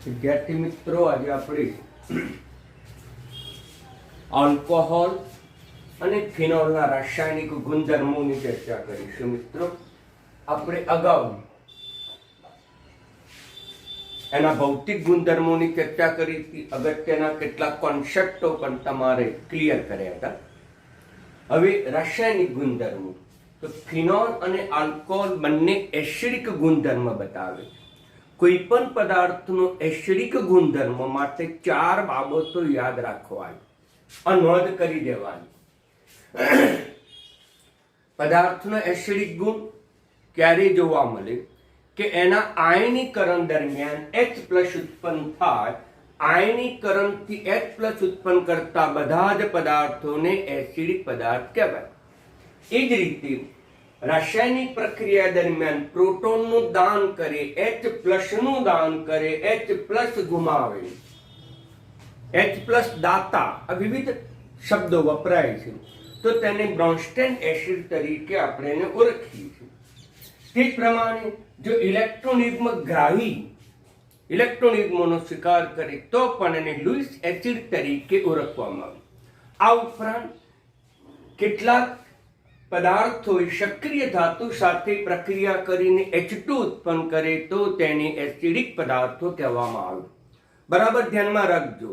વિદ્યાર્થી મિત્રો, આજે આપણે આલ્કોહોલ અને ફિનોલના રાસાયણિક ગુણધર્મોની ચર્ચા કરીશું. મિત્રો, આપણે અગાઉ એના ભૌતિક ગુણધર્મોની ચર્ચા કરી હતી. અગત્યના કેટલાક કોન્સેપ્ટો પણ તમારે ક્લિયર કર્યા હતા. હવે રાસાયણિક ગુણધર્મો, તો ફિનોલ અને આલ્કોહોલ બંને એસિડિક ગુણધર્મ બતાવે છે. કોઈ પણ પદાર્થનો એસિડિક ગુણધર્મ માટે 4 બાબતો યાદ રાખવાની, આ નોંધ કરી દેવાની. પદાર્થનો એસિડિક ગુણ ક્યારે જોવા મળે કે એના આયનીકરણ દરમિયાન H+ ઉત્પન્ન થાય. આયનીકરણથી H+ ઉત્પન્ન કરતા બધા જ પદાર્થોને એસિડિક પદાર્થ કહેવાય. એ જ રીતે રાસાયણિક પ્રક્રિયા દરમિયાન પ્રોટોનનું દાન કરે, H+ નું દાન કરે, H+ ગુમાવે, H+ દાતા, આ વિવિધ શબ્દો વપરાય છે, તો તેને બ્રોન્સ્ટેન એસિડ તરીકે આપણે એને ઓળખીએ છીએ. તે જ પ્રમાણે જો ઇલેક્ટ્રોન યુગ્મ ગ્રાહી ઇલેક્ટ્રોન યુગ્મનો સ્વીકાર કરે તો પણ એને લુઈસ એસિડ તરીકે ઓળખવામાં આવે. આ ઉપરાંત કેટલાક પદાર્થો સક્રિય ધાતુ સાથે પ્રક્રિયા કરીને H2 ઉત્પન્ન કરે તો તેને એસિડિક પદાર્થો કહેવામાં આવે. બરાબર ધ્યાનમાં રાખજો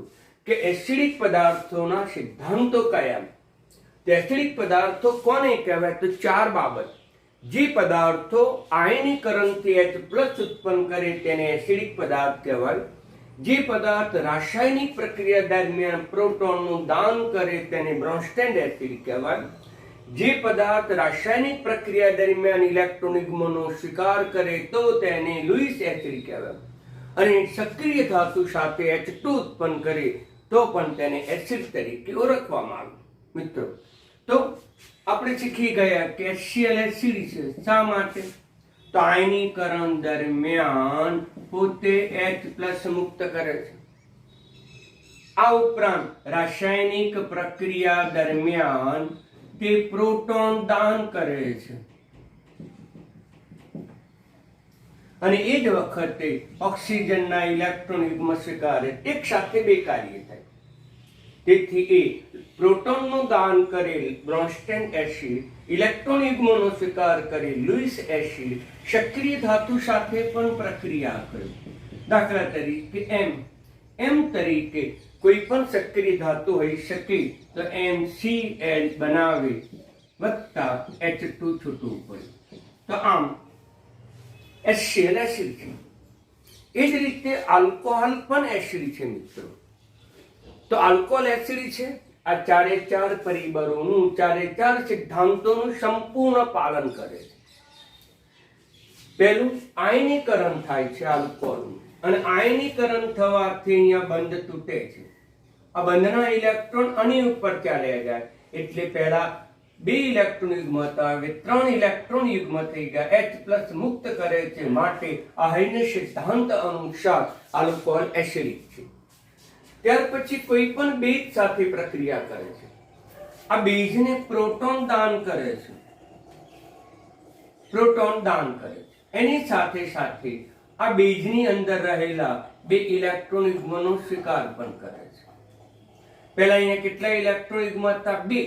કે એસિડિક પદાર્થોના સિદ્ધાંતો કયા. એસિડિક પદાર્થો કોને કહેવાય? તો 4 બાબત. જે પદાર્થો આયનીકરણથી H+ ઉત્પન્ન કરે તેને એસિડિક પદાર્થ કહેવાય. જે પદાર્થ રાસાયણિક પ્રક્રિયા દરમિયાન પ્રોટોનનું દાન કરે તેને બ્રોન્સ્ટેન એસિડ કહેવાય. જે પદાર્થ રાસાયણિક પ્રક્રિયા દરમિયાન ઇલેક્ટ્રોન યુગ્મનો સ્વીકાર કરે તો તેને લુઈસ એસિડ કહેવાય. અને સક્રિય ધાતુ સાથે H2 ઉત્પન્ન કરે તો પણ તેને એસિડ તરીકે ઓળખવામાં આવે. મિત્રો, તો આપણે શીખી ગયા કે HCl એસિડ છે. શા માટે? તો આયનીકરણ દરમિયાન પોતે H+ મુક્ત કરે છે. આ ઉપરાંત રાસાયણિક પ્રક્રિયા દરમિયાન તે પ્રોટોન દાન કરે છે અને એ જ વખતે ઓક્સિજનના ઇલેક્ટ્રોન યુગ્મ સ્વીકારે. એક સાથે 2 કાર્ય થાય. તેથી એ પ્રોટોનનું દાન કરેલ બ્રોન્સ્ટેન એસિડ, ઇલેક્ટ્રોન યુગ્મનો સ્વીકાર કરે લુઈસ એસિડ, સક્રિય ધાતુ સાથે પણ પ્રક્રિયા કરે. દાખલા તરીકે M તરીકે કોઈ પણ સક્રિય ધાતુ હોઈ શકે તો MCl બનાવે વત્તા H2 છૂટવું પડે. તો આમ HCl એસિડ છે. એ જ રીતે આલ્કોહોલ પણ એસિડ છે. મિત્રો, તો આલ્કોહોલ એસિડ છે. આ 4 પરિબળોનું 4 સિદ્ધાંતોનું સંપૂર્ણ પાલન કરે છે. પહેલું, આયનીકરણ થાય છે આલ્કોહોલનું, અને આયનીકરણ થવાથી અહીંયા બંધ તૂટે છે. આ બંધના ઇલેક્ટ્રોન આની ઉપર ચાલ્યા જાય એટલે પહેલા 2 ઇલેક્ટ્રોન યુગ્મ હતા, હવે 3 ઇલેક્ટ્રોન યુગ્મ થઈ ગયા. H+ મુક્ત કરે છે. માટે આ હાઇનસ સિદ્ધાંત અનુસાર આલ્કોહોલ એસિડિક છે. ત્યાર પછી કોઈ પણ બેઝ સાથે પ્રક્રિયા કરે છે. આ બેઝને પ્રોટોન દાન કરે છે. એની સાથે સાથે આ બેઝની અંદર રહેલા 2 ઇલેક્ટ્રોન યુગ્મનો સ્વીકાર પણ કરે છે. પહેલા અહીંયા કેટલા ઇલેક્ટ્રોન યુગ્મ હતા? 2,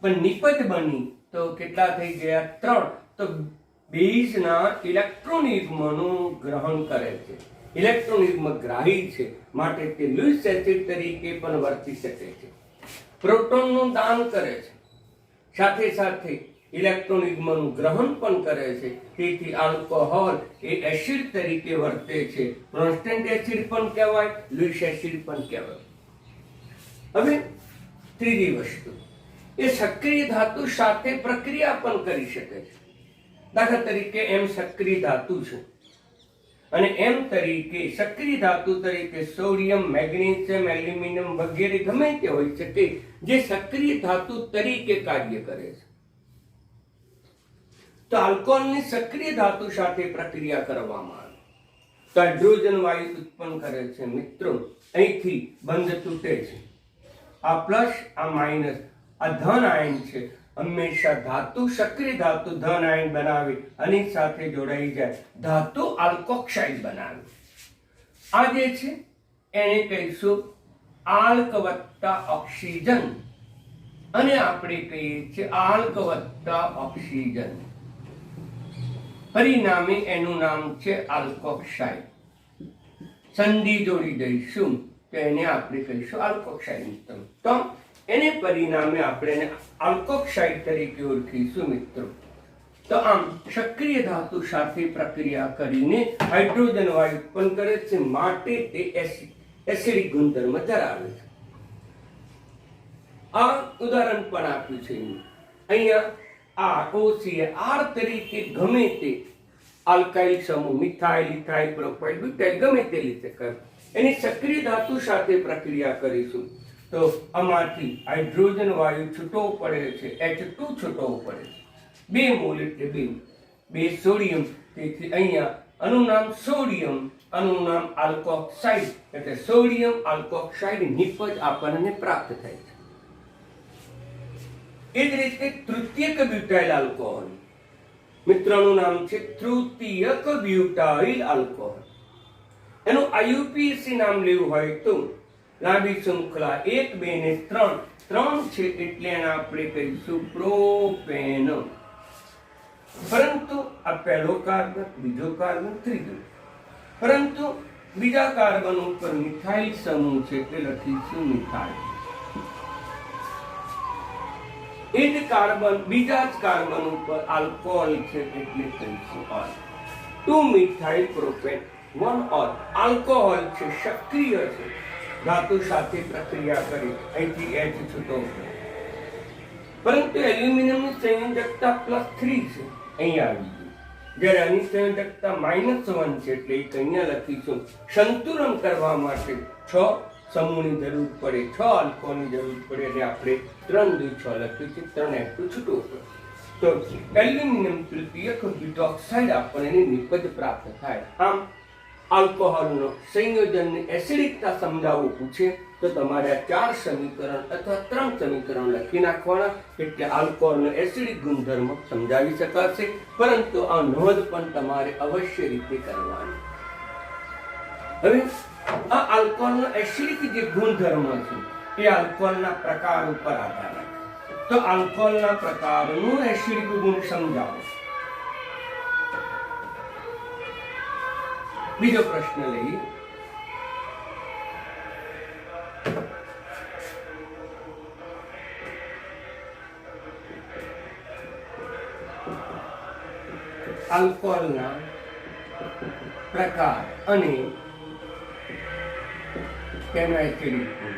પણ નિપજ બની તો કેટલા થઈ ગયા? 3. તો બેઝના ઇલેક્ટ્રોન યુગ્મનું ગ્રહણ કરે છે. ઇલેક્ટ્રોન યુગ્મ ગ્રાહી છે, માટે તે લુઈસ એસિડ તરીકે પણ વર્તી શકે છે. પ્રોટોનનું દાન કરે છે, સાથે સાથે ઇલેક્ટ્રોન યુગ્મનું ગ્રહણ પણ કરે છે. તેથી આલ્કોહોલ એ એસિડ તરીકે વર્તે છે. બ્રોન્સ્ટેન એસિડ પણ કહેવાય, લુઈસ એસિડ પણ કહેવાય. હવે ત્રીજી વસ્તુ, એ સક્રિય ધાતુ સાથે પ્રક્રિયા પણ કરી શકે છે. દાખલા તરીકે M સક્રિય ધાતુ છે અને M તરીકે સક્રિય ધાતુ તરીકે સોડિયમ, મેગ્નેશિયમ, એલ્યુમિનિયમ વગેરે ગમે તે હોઈ શકે જે સક્રિય ધાતુ તરીકે કાર્ય કરે છે. તો આલ્કોહોલની સક્રિય ધાતુ સાથે પ્રક્રિયા કરવામાં આવે તો હાઇડ્રોજન વાયુ ઉત્પન્ન કરે છે. મિત્રો, અહીંથી બંધ તૂટે છે. આ પ્લસ, આ માઇનસ, આ ધન આયન છે. હંમેશા ધાતુ સક્રિય ધાતુ ધન આયન બનાવે, આની સાથે જોડાઈ જાય ધાતુ આલ્કોક્સાઇડ બનાવે. આ જે છે એને કહીશું આલ્ક વત્તા ઓક્સિજન, અને આપણે કહીએ છીએ આલ્ક વત્તા ઓક્સિજન. પરિણામે એનું નામ છે આલ્કોક્સાઇડ. સંધિ જોડી દઈશું તો એને આપણે કહીશું આલ્કોક્સાઇડ મિત્ર. તો એને પરિણામે આપણે એને આલ્કોક્સાઇડ તરીકે ઓળખીશું મિત્રો. તો આમ સક્રિય ધાતુ સાથે પ્રક્રિયા કરીને હાઇડ્રોજન વાયુ ઉત્પન્ન કરે છે, માટે તે એસિડિક ગુણધર્મ ધરાવે છે. આ ઉદાહરણ પણ આપ્યું છે અહીંયા. ROCl તરીકે ગમે તે આલ્કાઇલ સમૂહ મિથાઇલ, ઇથાઇલ, પ્રોપાઇલ, બ્યુટાઇલ ગમે તે રીતે કરે, એની સક્રિય ધાતુ સાથે પ્રક્રિયા કરીશું તો આમાંથી હાઇડ્રોજન વાયુ છૂટો પડે છે, H2 છૂટો પડે છે. 2 મોલ એટલે 2 સોડિયમ. તેથી અહીંયા આનું નામ સોડિયમ, આનું નામ આલ્કોક્સાઇડ, એટલે સોડિયમ આલ્કોક્સાઇડ નિપજ આપણને પ્રાપ્ત થાય છે. એ જ રીતે તૃતીયક બ્યુટાઇલ આલ્કોહોલ મિત્રોનું નામ છે તૃતીયક બ્યુટાઇલ આલ્કોહોલ. એનું IUPAC નામ લેવું હોય તો લાંબી શૃંખલા 1, 2 ને 3 છે, એટલે એને આપણે કહીશું પ્રોપેન. પરંતુ આ પહેલો કાર્બન, બીજો કાર્બન, ત્રીજો, પરંતુ બીજા કાર્બન ઉપર મિથાઇલ સમૂહ છે એટલે લખીશું મિથાઇલ. એ જ કાર્બન, બીજા જ કાર્બન ઉપર આલ્કોહોલ છે એટલે કહીશું all. 2 methyl propane 1 all. Alcohol છે, સક્રિય છે, ધાતુ સાથે પ્રક્રિયા કરી અહીંથી H છૂટો છે, પરંતુ એલ્યુમિનિયમની સંયોજકતા +3 છે, અહીંયા આવી ગયું. જ્યારે આની સંયોજકતા -1 છે એટલે એક અહીંયા લખીશું. સંતુલન કરવા માટે 6 સમૂહની જરૂર પડે, 6 આલ્કોહોલની જરૂર પડે, એટલે આપણે 3 2 6 લખ્યું છે, 3 H2 છૂટવું પડે. તો એલ્યુમિનિયમ તૃતીયક બ્યુટોક્સાઇડ આપણને નિપજ પ્રાપ્ત થાય. આમ આલ્કોહોલનો સંયોજનની એસિડિકતા સમજાવવું પૂછે તો તમારે આ 4 સમીકરણ અથવા 3 સમીકરણ લખી નાખવાના, એટલે આલ્કોહોલનો એસિડિક ગુણધર્મ સમજાવી શકાશે. પરંતુ આ નોંધ પણ તમારે અવશ્ય રીતે કરવાની. હવે આ આલ્કોહોલનો એસિડિક જે ગુણધર્મ છે એ આલ્કોહોલના પ્રકાર ઉપર આધાર રાખે. તો આલ્કોહોલના પ્રકારનું એસિડિક ગુણ સમજાવો. બીજો પ્રશ્ન લઈએ. આલ્કોહોલના પ્રકાર અને તેનો એસિડિક ગુણ.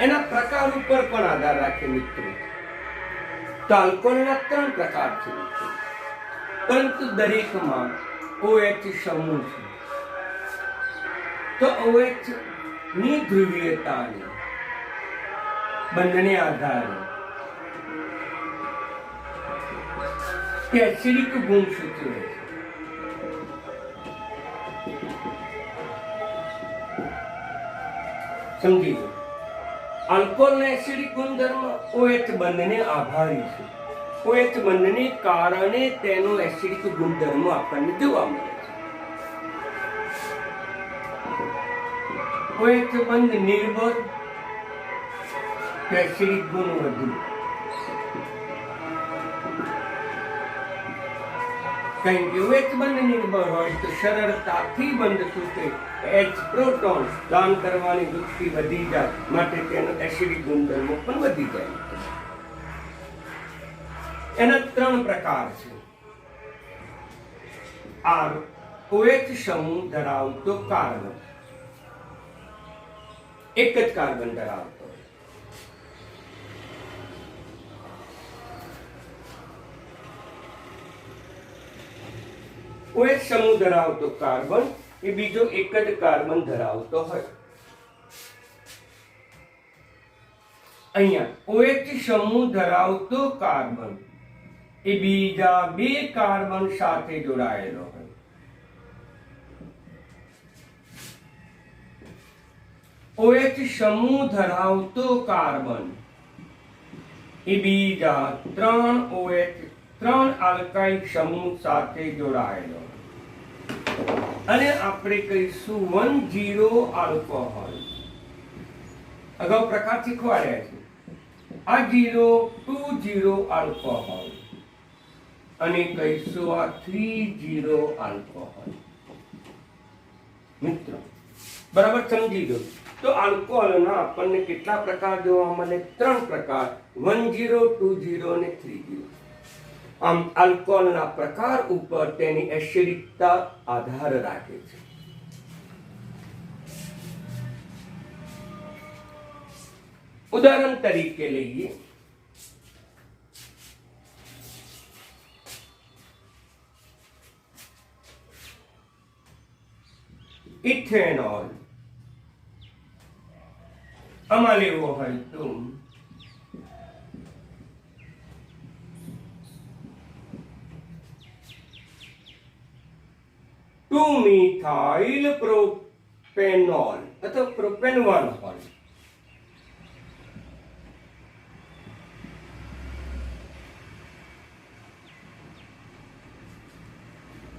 એના પ્રકાર ઉપર પણ આધાર રાખે મિત્રો. તો આલ્કોહોલના 3 પ્રકાર છે મિત્રો, પરંતુ દરેકમાં OH સમૂહ છે. તો OH ની ધ્રુવીયતાને બંધને આધારે તે એસિડિક ગુણ સૂચવે છે. સમજી લો, આલ્કોહોલના એસિડિક ગુણધર્મ OH બંધને આભારી છે. OH બંધને કારણે તેનો એસિડિક ગુણધર્મ આપણને જોવા મળે છે. OH બંધ નિર્ભર તો એસિડિક ગુણ વધુ. કારણ કે OH બંધ નિર્ભર હોય તો સરળતાથી બંધ તૂટે, H પ્રોટોન દાન કરવાની વૃત્તિ વધી જાય, માટે તેનો એસિડિક ગુણધર્મો પણ વધી જાય. એના 3 પ્રકાર છે. OH સમૂહ ધરાવતો કાર્બન, એક જ કાર્બન ધરાવતો. OH સમૂહ ધરાવતો કાર્બન એ બીજો એક જ કાર્બન ધરાવતો હોય. અહીંયા OH સમૂહ ધરાવતો કાર્બન એ બીજા 2 કાર્બન સાથે જોડાયેલો હોય. OH સમૂહ ધરાવતો કાર્બન એ બીજા 3 OH 3 આલ્કાઇલ સમૂહ સાથે જોડાયેલો અને આપણે કહીશું 10 આલ્કોહોલ. અગાઉ પ્રકાર શીખવાડ્યા છે. આ 20 આલ્કોહોલ અને કહીશું આ 30 આલ્કોહોલ. મિત્રો બરાબર સમજી લો. તો આલ્કોહોલના આપણને કેટલા પ્રકાર જોવા મળે? 3 પ્રકાર, 10, 20 અને 30. આમ આલ્કોહોલના પ્રકાર ઉપર તેની એસિડિકતા આધાર રાખે છે. ઉદાહરણ તરીકે લઈએ ઇથેનોલ. આમાં લેવો હોય તો 2-મિથાઇલ પ્રોપેનોલ અથવા પ્રોપેનોલ હોય.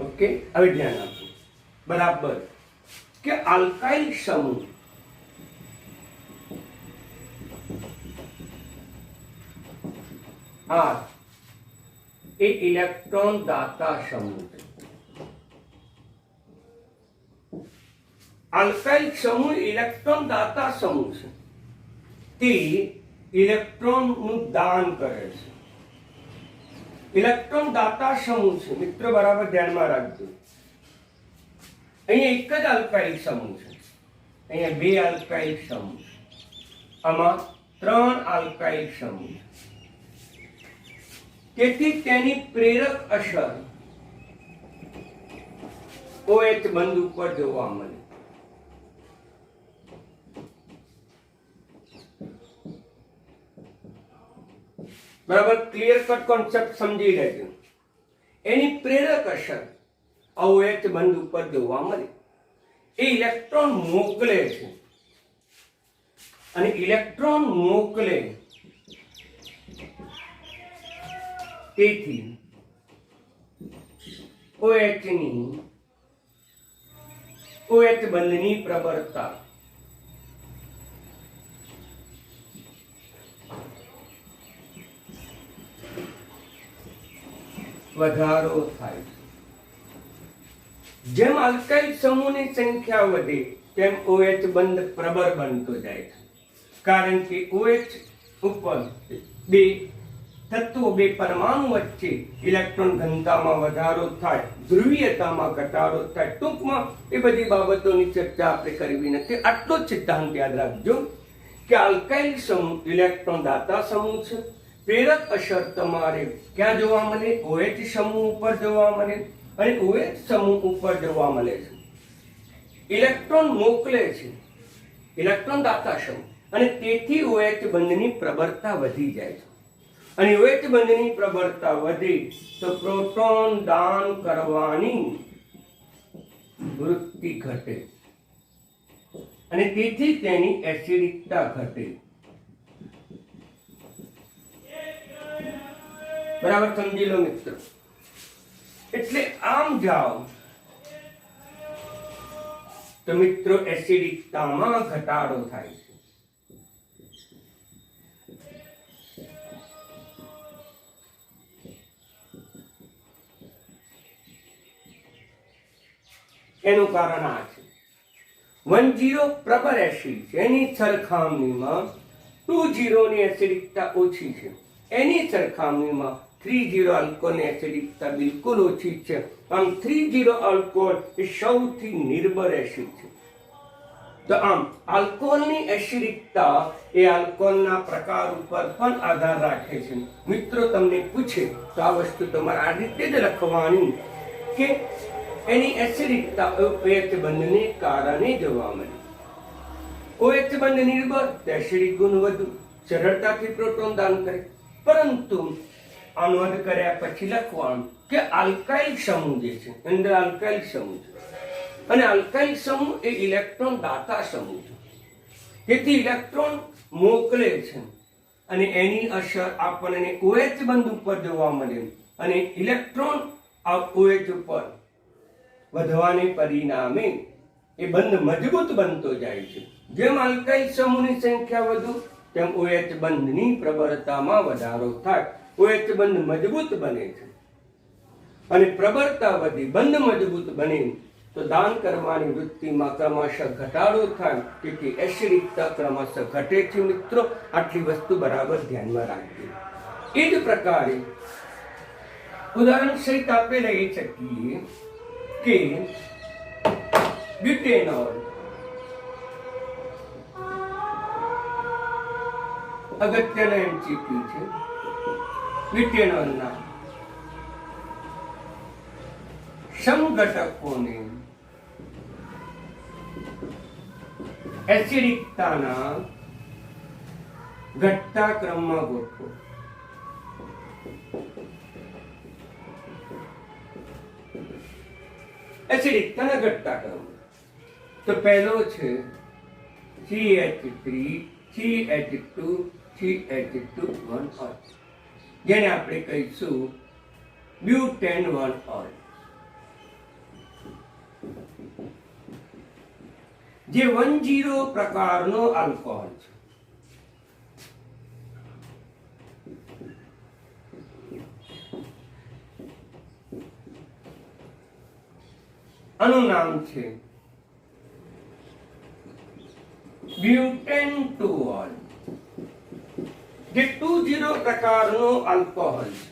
ઓકે, હવે ધ્યાન આપો બરાબર કે આલ્કાઇલ સમૂહ આ એ ઇલેક્ટ્રોન દાતા સમૂહ છે. આલ્કાઇલ સમૂહ ઇલેક્ટ્રોન દાતા સમૂહ છે. તે ઇલેક્ટ્રોનનું દાન કરે છે. ઇલેક્ટ્રોન દાતા સમૂહ છે. મિત્રો બરાબર ધ્યાનમાં રાખજો. અહીંયા એક જ આલ્કાઇલ સમૂહ છે, અહીંયા 2 આલ્કાઇલ સમૂહ, આમાં 3 આલ્કાઇલ સમૂહ. તેથી તેની પ્રેરક અસર OH બંધ ઉપર જોવા મળે. બરાબર, ક્લિયર કટ કોન્સેપ્ટ સમજી લેજો. એની પ્રેરક અસર OH બંધ ઉપર જોવા મળે. એ ઇલેક્ટ્રોન મોકલે છે અને ઇલેક્ટ્રોન મોકલે તેથી OH બંધની પ્રબળતા વધારો થાય છે. જેમ આલ્કાઇલ સમૂહની સંખ્યા વધે તેમ OH બંધ પ્રબળ બનતો જાય છે. કારણ કે OH ઉપર 2 તત્વો, 2 પરમાણુ વચ્ચે ઇલેક્ટ્રોન ઘનતામાં વધારો થાય, ધ્રુવીયતામાં ઘટાડો થાય. ટૂંકમાં એ બધી બાબતોની ચર્ચા આપણે કરવી નથી. આટલો જ સિદ્ધાંત યાદ રાખજો કે આલ્કાઇલ સમૂહ ઇલેક્ટ્રોન દાતા સમૂહ છે. પ્રેરક અસર તમારે ક્યાં જોવા મળે? OH સમૂહ ઉપર જોવા મળે અને OH સમૂહ ઉપર જોવા મળે છે. ઇલેક્ટ્રોન મોકલે છે ઇલેક્ટ્રોન દાતા સમૂહ અને તેથી OH બંધની પ્રબળતા વધી જાય છે. અને OH બંધની પ્રબળતા વધે તો પ્રોટોન દાન કરવાની વૃત્તિ ઘટે અને તેથી તેની એસિડિકતા ઘટે. બરાબર સમજી લો મિત્રો. એટલે આમ જાઓ તો મિત્રો એસિડિકતામાં ઘટાડો થાય છે. એનું કારણ આ છે 10 પ્રબળ એસિડ છે, એની સરખામણીમાં 20 ની એસિડિકતા ઓછી છે. એની સરખામણીમાં 30 આલ્કોહોલની એસિડિકતા બિલકુલ ઓછી છે. આમ 30 આલ્કોહોલ એ સૌથી નિર્બળ એસિડ છે. તો આમ આલ્કોહોલની એસિડિકતા એ આલ્કોહોલના પ્રકાર ઉપર પણ આધાર રાખે છે. મિત્રો તમને પૂછે તો આ વસ્તુ તમારે આ રીતે જ લખવાની કે એની એસિડિકતા OH બંધને કારણે જોવા મળે. OH બંધ નિર્બળ તો એસિડિક ગુણ વધુ, સરળતાથી પ્રોટોન દાન કરે. પરંતુ અનુવાદ કર્યા પછી લખવાનું કે આલ્કાઇલ સમૂહ જે છે, અંદર આલ્કાઇલ સમૂહ છે અને આલ્કાઇલ સમૂહ એ ઇલેક્ટ્રોન દાતા સમૂહ છે. તેથી ઇલેક્ટ્રોન મોકલે છે અને એની અસર આપણને OH બંધ ઉપર જોવા મળે અને ઇલેક્ટ્રોન OH ઉપર વધવાને પરિણામે એ બંધ મજબૂત બનતો જાય છે. જેમ આલ્કાઇલ સમૂહની સંખ્યા વધુ તેમ OH બંધની પ્રબળતામાં વધારો થાય. OH બંધ મજબૂત બને છે અને પ્રબળતા વધી બંધ મજબૂત બને તો દાન કરવાની વૃત્તિમાં ક્રમશઃ ઘટાડો થાય. તેથી એસિડિકતા ક્રમશઃ ઘટે છે. મિત્રો, આટલી વસ્તુ બરાબર ધ્યાનમાં રાખજો. એ જ પ્રકારે ઉદાહરણ સહિત આપણે લઈ શકીએ કે બ્યુટેનોલ અગત્યનો એમસીક્યુ છે. બ્યુટેનોલના સમઘટકોને એસિડિકતાના ઘટતા ક્રમમાં ગોઠવો. એસિડિકતાના ઘટતા ક્રમ તો પહેલો છે CH3 CH2 CH2 1 જેને આપણે કહીશું બ્યુટેન 1 જે 10 પ્રકારનો આલ્કોહોલ છે. આનું નામ છે બ્યુટેન 2 જે 20 પ્રકારનો આલ્કોહોલ છે.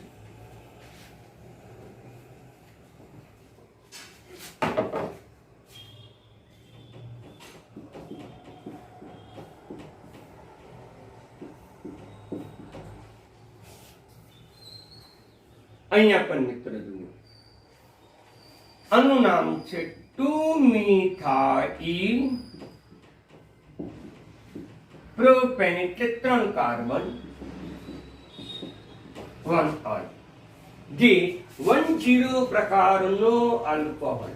અહીંયા પણ મિત્ર જુઓ, આનું નામ છે 2-મિથાઇલ પ્રોપેન એટલે 3 કાર્બન 1 જે 10 પ્રકારનો આલ્કોહોલ.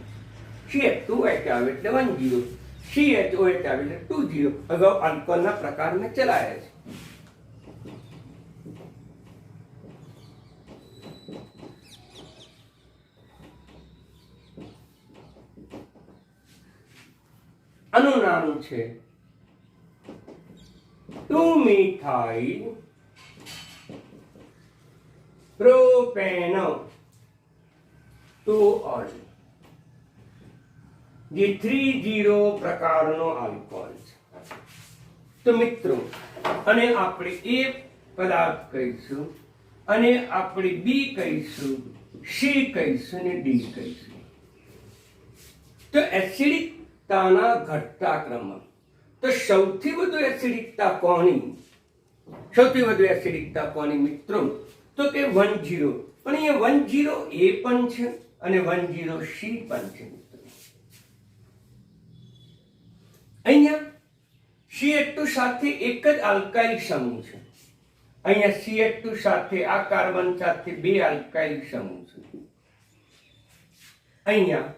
CH2OH આવે એટલે 10, CHOH આવે એટલે 20. અગાઉ આલ્કોહોલના પ્રકારને ચલાયા છે. આનું નામ છે 2-મિથાઇલ પ્રોપેનો 2 જે 30 પ્રકારનો આલ્કોહોલ છે. તો મિત્રો, અને આપણે A પદાર્થ કહીશું અને આપણે B કહીશું, C કહીશું અને D કહીશું. તો એસિડિકતાના ઘટતા ક્રમ તો સૌથી વધુ એસિડિકતા કોની? સૌથી વધુ એસિડિકતા કોની મિત્રો? તો કે 10. પણ અહીંયા 10 A પણ છે અને 10 C પણ છે. અહીંયા CH2 સાથે એક જ આલ્કાઇલ સમૂહ છે. અહીંયા CH2 સાથે આ કાર્બન સાથે 2 આલ્કાઇલ સમૂહ છે. અહીંયા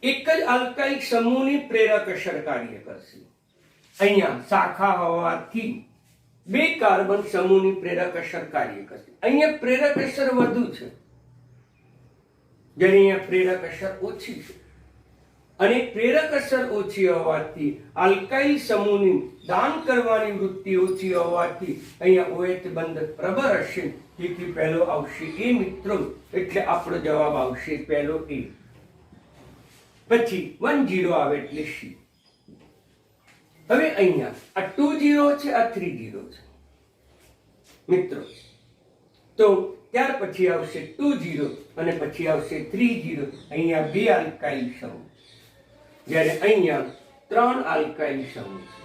એક જ આલ્કાઇલ સમૂહની પ્રેરક અસર કાર્ય કરશે. અહીંયા શાખા હોવાથી 2 કાર્બન સમૂહની પ્રેરક અસર કાર્ય કરશે. અહીંયા પ્રેરક અસર વધુ છે, જ્યારે અહીંયા પ્રેરક અસર ઓછી છે. અને પ્રેરક અસર ઓછી હોવાથી આલ્કાઇલ સમૂહની દાન કરવાની વૃત્તિ ઓછી હોવાથી અહીંયા OH બંધ પ્રબળ હશે. તેથી પહેલો આવશે A મિત્રો, એટલે આપણો જવાબ આવશે પહેલો A. પછી 10 આવે એટલે C. હવે અહીંયા આ 20 છે, આ 30 છે મિત્રો. તો ત્યાર પછી આવશે 20 અને પછી આવશે 30. અહીંયા 2 આલ્કાઇલ સમૂહ, જ્યારે અહીંયા 3 આલ્કાઇલ સમૂહ છે.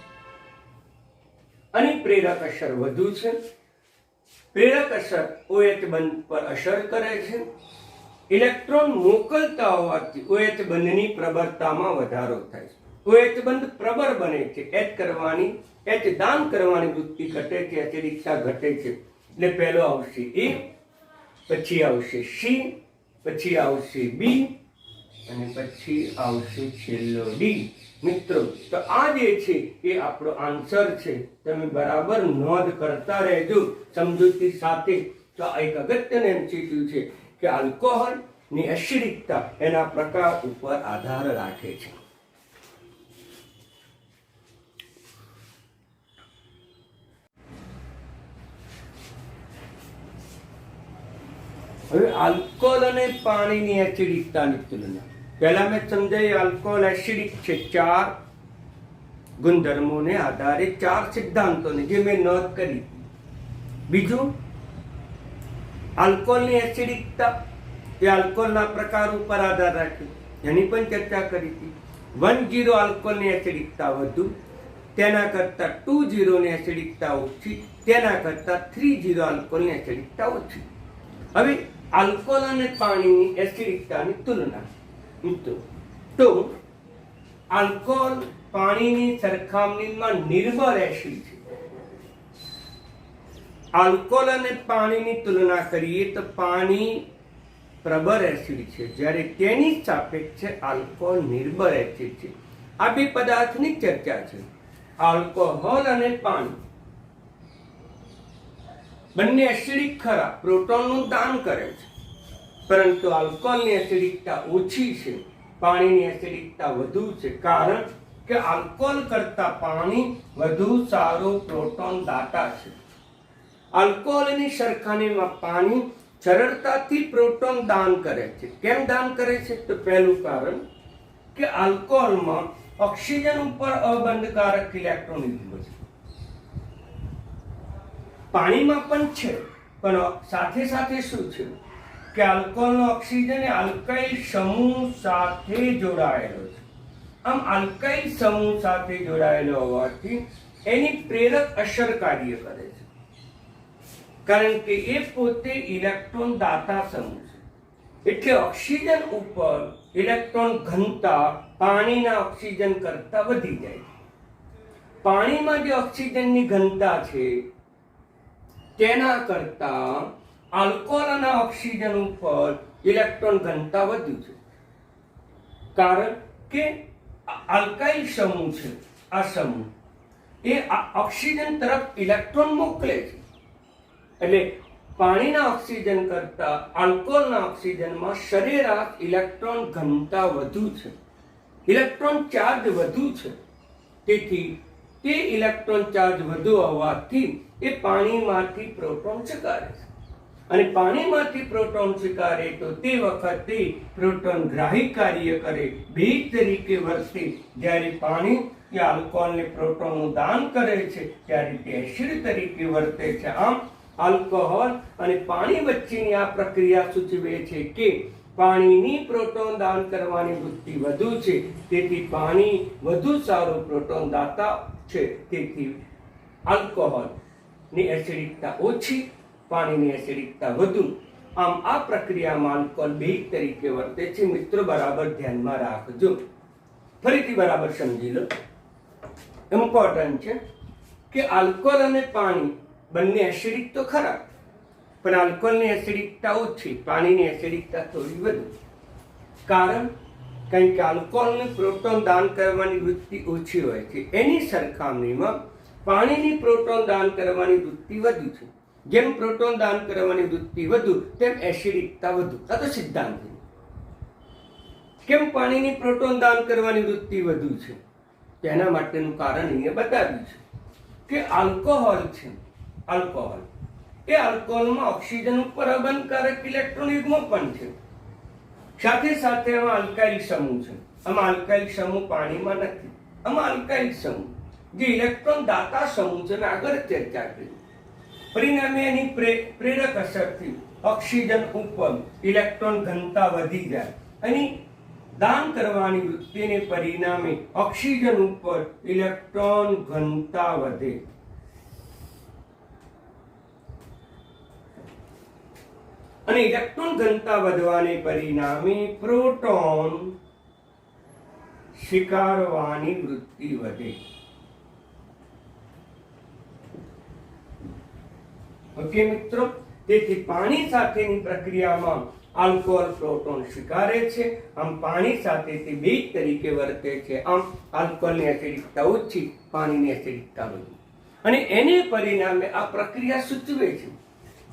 અને પ્રેરક અસર વધુ છે. પ્રેરક અસર OH બંધ પર અસર કરે છે. ઇલેક્ટ્રોન મોકલતા હોવાથી OH બંધની પ્રબળતામાં વધારો થાય છે. OH બંધ પ્રબળ બને છે. H દાન કરવાની વૃત્તિ ઘટે છે, એસિડિકતા ઘટે છે. એટલે પહેલો આવશે A, પછી આવશે C, પછી આવશે B અને પછી આવશે છેલ્લો D. મિત્રો, તો આ જે છે એ આપણો આન્સર છે. તમે બરાબર નોંધ કરતા રહેજો સમજૂતી સાથે. તો આ એક અગત્યનું એમસીક્યુ છે કે આલ્કોહોલ ની એસિડિકતા એના પ્રકાર ઉપર આધાર રાખે છે. હવે આલ્કોહોલ અને પાણીની એસિડિકતાની તુલના. પહેલા મેં સમજાયું આલ્કોહોલ એસિડિક છે 4 ગુણધર્મોને આધારે 4 સિદ્ધાંતોને જે મેં નોંધ કરી. બીજું, આલ્કોહોલની એસિડિકતા એ આલ્કોહોલના પ્રકાર ઉપર આધાર રાખે એની પણ ચર્ચા કરી હતી. 1-0 આલ્કોહોલની એસિડિકતા વધુ, તેના કરતા 2-0 ની એસિડિકતા ઓછી, તેના કરતા 3-0 આલ્કોહોલની એસિડિકતા ઓછી. હવે આલ્કોહોલ અને પાણીની એસિડિકતાની તુલના. તો આલ્કોહોલ પાણીની સરખામણીમાં નિર્બળ એસિડ છે. આલ્કોહોલ અને પાણીની તુલના કરીએ તો પાણી પ્રબળ એસિડ છે, જ્યારે તેની સાપેક્ષે આલ્કોહોલ નિર્બળ એસિડ છે. આ બે પદાર્થની ચર્ચા છે. આલ્કોહોલ અને પાણી બંને એસિડિક ખરા, પ્રોટોનનું દાન કરે છે, પરંતુ આલ્કોહોલની એસિડિકતા ઓછી છે, પાણીની એસિડિકતા વધુ છે. કારણ કે આલ્કોહોલ કરતા પાણી વધુ સારો પ્રોટોન દાતા છે. આલ્કોહોલની સરખામણીમાં પાણી સરળતાથી પ્રોટોન દાન કરે છે. કેમ દાન કરે છે? તો પહેલું કારણ કે આલ્કોહોલમાં ઓક્સિજન ઉપર અબંધકારક ઇલેક્ટ્રોન છે. પાણીમાં પણ છે, પણ સાથે સાથે શું છે કે આલ્કોહોલનો ઓક્સિજન એ આલ્કાઇલ સમૂહ સાથે જોડાયેલો છે. આમ આલ્કાઇલ સમૂહ સાથે જોડાયેલો હોવાથી એની પ્રેરક અસર કાર્ય કરે છે, કારણ કે એ પોતે ઇલેક્ટ્રોન દાતા સમૂહ છે. એટલે ઓક્સિજન ઉપર ઇલેક્ટ્રોન ઘનતા પાણીના ઓક્સિજન કરતા વધી જાય છે. પાણીમાં જે ઓક્સિજનની ઘનતા છે તેના કરતા આલ્કોહોલ અને ઓક્સિજન ઉપર ઇલેક્ટ્રોન ઘનતા વધુ છે, કારણ કે આલ્કાઇલ સમૂહ છે. આ સમૂહ એ ઓક્સિજન તરફ ઇલેક્ટ્રોન મોકલે છે. એટલે પાણીના ઓક્સિજન કરતા આલ્કોહોલના ઓક્સિજનમાં સરેરાશ ઇલેક્ટ્રોન ઘનતા વધુ છે, ઇલેક્ટ્રોન ચાર્જ વધુ છે. તેથી તે ઇલેક્ટ્રોન ચાર્જ વધુ હોવાથી એ પાણીમાંથી પ્રોટોન સ્વીકારે છે, અને પાણીમાંથી પ્રોટોન સ્વીકારે તો તે વખતે પ્રોટોન ગ્રાહી કાર્ય કરે, ભેજ તરીકે વર્તે. જ્યારે પાણી કે આલ્કોહોલને પ્રોટોનનું દાન કરે છે ત્યારે તે એસિડ તરીકે વર્તે છે. આમ આલ્કોહોલ અને પાણી વચ્ચેની આ પ્રક્રિયા સૂચવે છે કે પાણીની પ્રોટોન દાન કરવાની વૃત્તિ વધુ છે, તેથી પાણી વધુ સારું પ્રોટોન દાતા છે. તેથી આલ્કોહોલની એસિડિકતા ઓછી, પાણીની એસિડિકતા વધુ. આમ આ પ્રક્રિયામાં આલ્કોહોલ બેઝ તરીકે વર્તે છે. મિત્રો, બરાબર ધ્યાનમાં રાખજો. ફરીથી બરાબર સમજી લો. ઇમ્પોર્ટન્ટ છે કે આલ્કોહોલ અને પાણી બંને એસિડિક તો ખરા, પણ આલ્કોહોલની એસિડિકતા ઓછી, પાણીની એસિડિકતા થોડી વધુ. કારણ કે આલ્કોહોલને પ્રોટોન દાન કરવાની વૃત્તિ ઓછી હોય છે, એની સરખામણીમાં પાણીની પ્રોટોન દાન કરવાની વૃત્તિ વધુ છે. જેમ પ્રોટોન દાન કરવાની વૃત્તિ વધુ તેમ એસિડિકતા વધુ. આ તો સિદ્ધાંત છે. કેમ પાણીની પ્રોટોન દાન કરવાની વૃત્તિ વધુ છે? તેના માટેનું કારણ અહીંયા બતાવ્યું છે કે આલ્કોહોલ છે, આલ્કોહોલ એ આલ્કોહોલમાં ઓક્સિજન ઉપર અબંધકારક ઇલેક્ટ્રોન યુગ્મ પણ છે. સાથે સાથે આમાં આલ્કાઇલ સમૂહ છે. આમાં આલ્કાઇલ સમૂહ પાણીમાં નથી. આમાં આલ્કાઇલ સમૂહ જે ઇલેક્ટ્રોન દાતા સમૂહ છે, મેં આગળ ચર્ચા કરી. પરિણામે એની પ્રેરક અસરથી ઓક્સિજન ઉપર ઇલેક્ટ્રોન ઘનતા વધી જાય અને દાન કરવાની વૃત્તિને પરિણામે ઓક્સિજન ઉપર ઇલેક્ટ્રોન ઘનતા વધે. અને ઇલેક્ટ્રોન ઘનતા વધવાને પરિણામે પ્રોટોન સ્વીકારવાની વૃત્તિ વધે. ઓકે મિત્રો, તેથી પાણી સાથેની પ્રક્રિયામાં આલ્કોહોલ પ્રોટોન સ્વીકારે છે, આમ પાણી સાથે તે બેઝ તરીકે વર્તે છે. આમ આલ્કોહોલની એસિડિકતા ઓછી, પાણીની એસિડિકતા વધુ. અને એને પરિણામે આ પ્રક્રિયા સૂચવે છે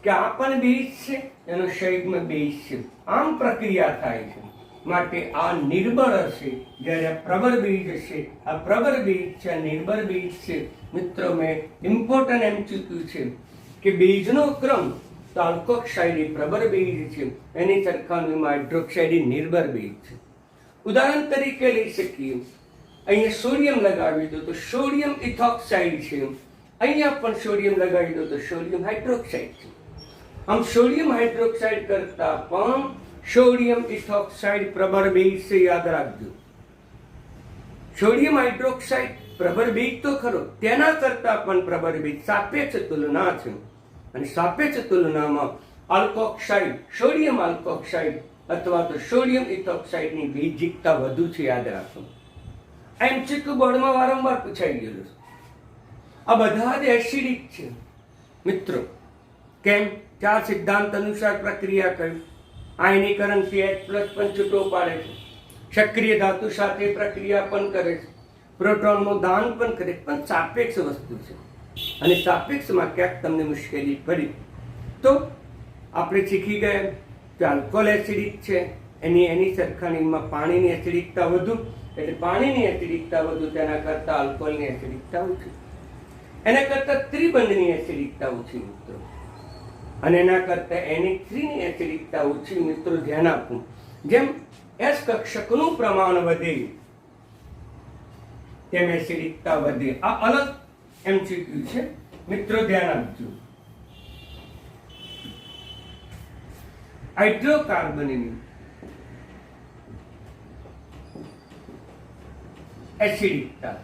કે આ પણ બેઝ છે, એનો શરીરમાં બેઝ છે, આમ પ્રક્રિયા થાય છે. માટે આ નિર્બળ હશે જ્યારે આ પ્રબળ બીજ હશે. આ પ્રબળ બીજ છે, આ નિર્બળ બીજ છે. મિત્રો, મેં ઇમ્પોર્ટન્ટ એમ ચૂક્યું છે કે બીજનો ક્રમ તો આલ્કોક્સાઇડ એ પ્રબળ બીજ છે, એની સરખામણીમાં હાઇડ્રોક્સાઇડ એ નિર્બળ બીજ છે. ઉદાહરણ તરીકે લઈ શકીએ, અહીંયા સોડિયમ લગાવી દો તો સોડિયમ ઇથોક્સાઇડ છે, અહીંયા પણ સોડિયમ લગાવી દો તો સોડિયમ હાઇડ્રોક્સાઇડ છે. આમ સોડિયમ હાઇડ્રોક્સાઇડ કરતા પણ સોડિયમ ઇથોક્સાઇડ પ્રબળ બેઝ છે, યાદ રાખજો. સોડિયમ હાઇડ્રોક્સાઇડ પ્રબળ બેઝ તો ખરો, તેના કરતા પણ પ્રબળ બેઝ સાપેક્ષ તુલના છે. અને સાપેક્ષ તુલનામાં આલ્કોક્સાઇડ, સોડિયમ આલ્કોક્સાઇડ અથવા તો સોડિયમ ઇથોક્સાઇડની બેઝિકતા વધુ છે, યાદ રાખો. એમસીક્યુ બોર્ડમાં વારંવાર પૂછાઈ ગયેલું છે. આ બધા જ એસિડિક છે મિત્રો. કેમ? ચાર સિદ્ધાંત અનુસાર પ્રક્રિયા કરી. આયનીકરણ H+ પણ છૂટો પાડે છે, સક્રિય ધાતુ સાથે પ્રક્રિયા પણ કરે છે, પ્રોટોનનું દાન પણ કરે, પણ સાપેક્ષ વસ્તુ છે. અને સાપેક્ષમાં ક્યાંક તમને મુશ્કેલી પડી તો આપણે શીખી ગયા કે આલ્કોહોલ એસિડિક છે, એની સરખામણીમાં પાણીની એસિડિકતા વધુ, એટલે પાણીની એસિડિકતા વધુ, તેના કરતાં આલ્કોહોલની એસિડિકતા ઓછી, એના કરતાં ત્રિબંધની એસિડિકતા ઓછી મિત્રો. અને એના કરતાં NH3ની એસિડિકતા ઓછી મિત્રો. ધ્યાન આપવું, જેમ S કક્ષકનું પ્રમાણ વધે તેમ એસિડિકતા વધે. આ અલગ એમસીક્યુ છે મિત્રો, ધ્યાન આપજો. હાઇડ્રોકાર્બનની એસિડિકતા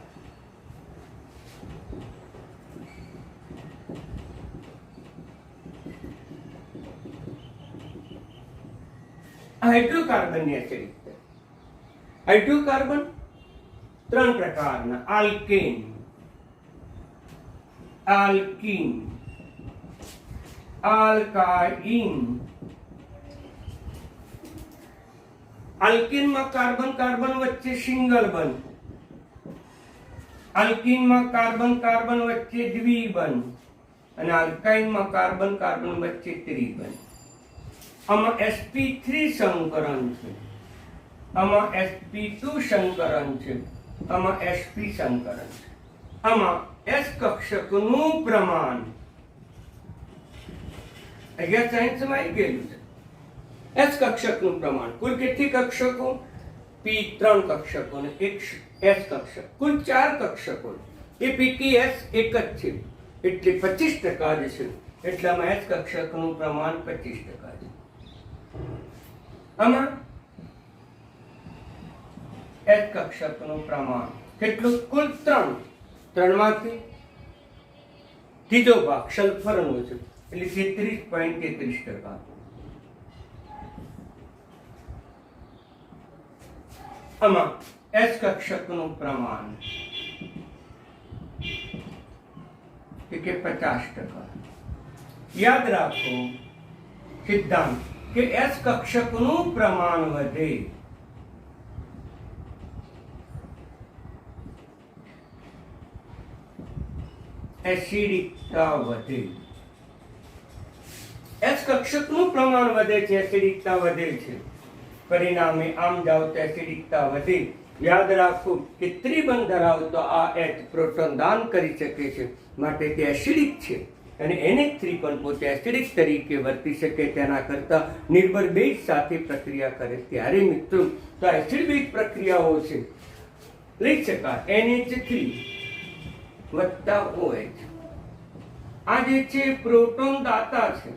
હાઇડ્રોકાર્બનની એસિડિકતા. હાઇડ્રોકાર્બન ત્રણ પ્રકારના: alkane, alkene, alkyne. આલ્કીનમાં carbon carbon વચ્ચે સિંગલ બંધ, આલ્કીનમાં કાર્બન કાર્બન વચ્ચે દ્વિબંધ, અને આલ્કાઇનમાં કાર્બન કાર્બન વચ્ચે ત્રિબંધ. આમાં sp3 સંકરણ છે, આમાં sp2 સંકરણ છે, આમાં sp સંકરણ છે. આમાં S કક્ષકનું પ્રમાણ અહીંયા સાયન્સમાં આવી ગયેલું છે. S કક્ષકનું પ્રમાણ, કુલ કેટલી કક્ષકો? P3 કક્ષકો અને એક S કક્ષક, કુલ 4 કક્ષકો. એ પૈકી S એક જ છે એટલે 25% જ છે, એટલામાં S કક્ષકનું પ્રમાણ 25% છે. આમાં S કક્ષકનું પ્રમાણ કેટલું? કુલ 3. 3માંથી ત્રીજો ભાગ સલ્ફરનો છે એટલે 33.33%. આમાં S કક્ષકનું પ્રમાણ કે 50%. યાદ રાખો સિદ્ધાંત કે S કક્ષકનું પ્રમાણ વધે એસિડિકતા વધે. S કક્ષકનું પ્રમાણ વધે છે, એસિડિકતા વધે છે. પરિણામે આમ જાવ તો એસિડિકતા વધે. યાદ રાખો કે ત્રિબંધ ધરાવતો આ H પ્રોટોન દાન કરી શકે છે, માટે તે એસિડિક છે. અને NH3 પણ પોતે એસિડિક તરીકે વર્તી શકે, તેના કરતાં નિર્બળ બેઝ સાથે પ્રક્રિયા કરે. ત્યારે મિત્રો તો એસિડ બેઝ પ્રક્રિયાઓ છે લઈ શકાય NH3 વત્તા OH. આ જે છે પ્રોટોન દાતા છે,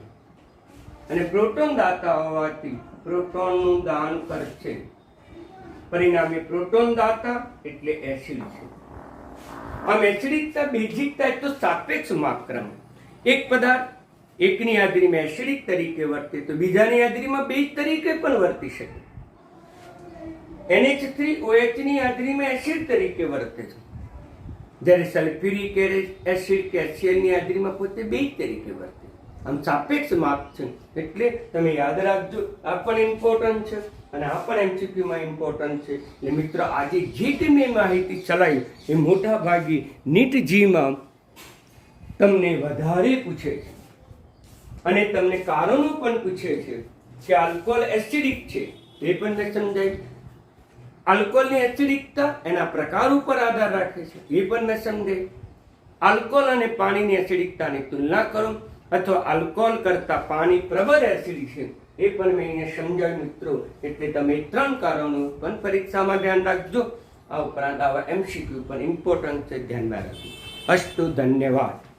અને પ્રોટોન દાતા હોવાથી પ્રોટોનનું દાન કરશે. પરિણામે પ્રોટોન દાતા એટલે એસિડ છે. આમ એસિડિકતા બેઝિકતા એ તો સાપેક્ષ માત્રા. એક પદાર્થ એકની હાજરીમાં એસિડિક તરીકે વર્તે તો બીજાની હાજરીમાં બેઝ તરીકે પણ વર્તી શકે. NH3 OH ની હાજરીમાં એસિડ તરીકે વર્તે છે, જ્યારે સલ્ફ્યુરિક એસિડ કે HCl ની હાજરીમાં પોતે બેઝ તરીકે વર્તે. આમ સાપેક્ષ માપ છે, એટલે તમે યાદ રાખજો. આ પણ ઇમ્પોર્ટન્ટ છે અને આ પણ એમસીક્યુમાં ઇમ્પોર્ટન્ટ છે. એટલે મિત્રો આજે જે તમે માહિતી ચલાવી એ મોટા ભાગે નીટ જીમાં તમને વધારે પૂછે છે અને તમને કારણો પણ પૂછે છે કે આલ્કોહોલ એસિડિક છે એ પણ ન સમજાય. આલ્કોહોલની એસિડિકતા એના પ્રકાર ઉપર આધાર રાખે છે એ પણ ન સમજાય. આલ્કોહોલ અને પાણીની એસિડિકતાની તુલના કરો અથવા આલ્કોહોલ કરતાં પાણી પ્રબળ એસિડ છે એ પણ મેં અહીંયા સમજાવ્યું મિત્રો. એટલે તમે 3 કારણો પણ પરીક્ષામાં ધ્યાન રાખજો. આ ઉપરાંત આવા એમસીક્યુ પણ ઇમ્પોર્ટન્ટ છે, ધ્યાનમાં રાખજો. અસ્તુ, ધન્યવાદ.